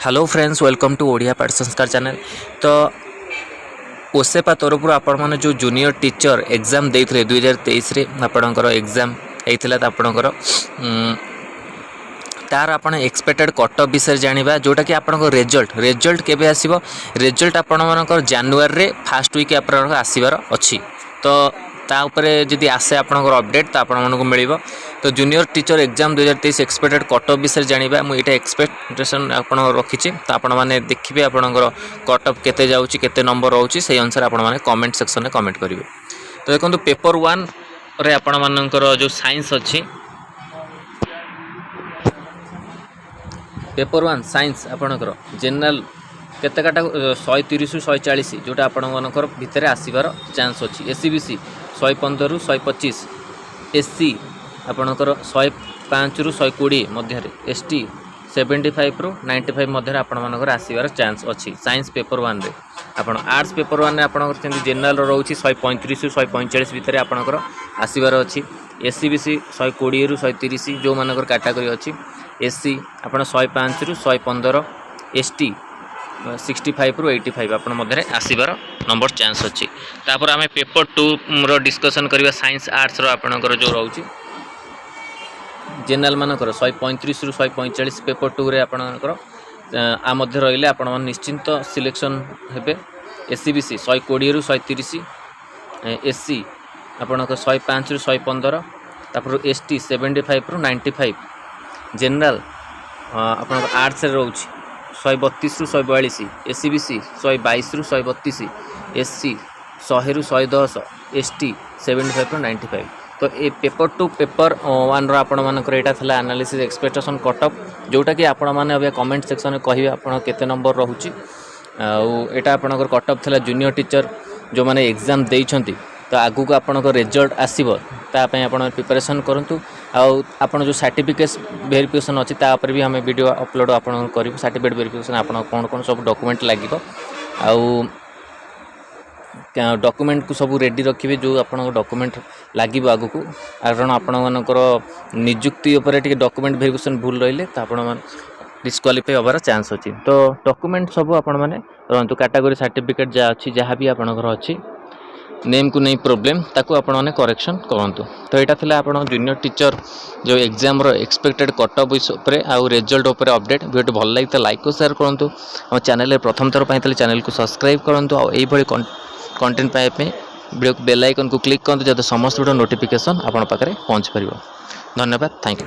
Hello friends, welcome to Odia Path Sanskar channel. तो ओसेपा तरफ आपण मैंने जो जूनियर टीचर एग्जाम देते 2023 आपणकर एग्जाम होता तो आपणकर तार आपण एक्सपेक्टेड कट ऑफ विषय जाना जोटा कि आपन रिजल्ट केबे आसीबो। रिजल्ट आपण मानकर जनवरी फर्स्ट वीक आपन आसीबार अछि। तो ता उपरे जदि आसे आपनकर अपडेट तो आपण मानको मिलिबो। तो junior teacher exam 2023 expected cut off विषय जाना मुझे एक्सपेक्टेशन आपण रखी। तो आपण मैंने देखिए आपनकर कट ऑफ केते जाउची केते नंबर रोची से अनुसार आपण माने कमेंट सेक्शन में कमेंट करेंगे। तो देखो पेपर 1 रे आपण मानकर जो साइंस अच्छी पेपर 1 साइंस आपणकर जनरल केते काटा 130 140 जोटा आपण मानकर भितर आसीबार चांस अच्छी। एससीबीसी 115 रु 125, एससी आपणकर 105 रु 120 मध्य, एसटी 75 रु 95 मध्य आपण मानकर आसीबार चांस अच्छी। साइंस पेपर 1 रे आपण आर्ट्स पेपर 1 रे आपणकर जनरल रोची 135 रु 145 भितर आपणकर आसीबार अच्छी। एससीबीसी 120 रु 130 जो मानकर कैटेगरी अच्छी। एससी आपण 105 रु 115, एसटी 65 रु 85 आपण मध्य आसीबार नंबर चांस अच्छी। तापर आमे पेपर 2 रो डिस्कशन करबा साइंस आर्ट्स रो आपणकर जो रोची जनरल मानकर 135 रु 145 पेपर 2 रे आपणकर आ मध्य रहिले आपण मन निश्चिंत सिलेक्शन हेबे। एससीबीसी 120 रु 130, एससी आपणकर 105 रु 115, तापर एसटी 75 रु 95, जनरल आपन आर्ट्स रे रोची 132 रु 142, एससीबीसी 122 रु 132, एससी 100 रु 110, एसटी 75 रु 95। तो ये पेपर 2 पेपर 1 रो आपण मानकर एटा थला एनालिसिस एक्सपेक्टेशन कट ऑफ जोटा कि आपण माने अब कमेंट सेक्शन में कहिबे आपण केते नंबर रहउची। एटा आपनकर कट ऑफ थला जूनियर टीचर जो माने एग्जाम देइछंती। तो आगु को आपन रिजल्ट आसीबो ता पय आपण प्रिपरेशन करंतु। आपण जो सर्टिफिकेट वेरिफिकेशन अछि ता पर भी हमें वीडियो अपलोड आपण करिवो। सर्टिफिकेट वेरिफिकेशन आपण कोन कोन सब डॉक्यूमेंट लागिवो आउ डॉक्यूमेंट को सब रेडी रखिए जो आपण डॉक्यूमेंट लागिवो आगु को। कारण आपण मानकर नियुक्ति ऊपर टिके डॉक्यूमेंट वेरिफिकेशन भूल रहिले त आपण मान डिस्क्वालिफाई होबार चांस अछि। तो डॉक्यूमेंट सब आपण माने रहंतु। कैटेगरी सर्टिफिकेट जा अछि जहाँ भी आपण घर अछि नेम को नहीं प्रोब्लेम ताकू आपण माने करेक्शन करंतु। तो एटा थिला आपण जूनियर टीचर जो एग्जाम रो एक्सपेक्टेड कट ऑफ ऊपर आउ रिजल्ट ऊपर अपडेट। वीडियो भल लागे तो लाइक और शेयर करंतु। हम चैनल प्रथम थर पय तले चैनल को सब्सक्राइब करंतु। आ एई भली कंटेंट पाए पे वीडियो बेल आइकन को क्लिक करंतु जते समस्त वीडियो नोटिफिकेशन आपण पाखरे पहुंच परिबो। धन्यवाद, थैंक यू।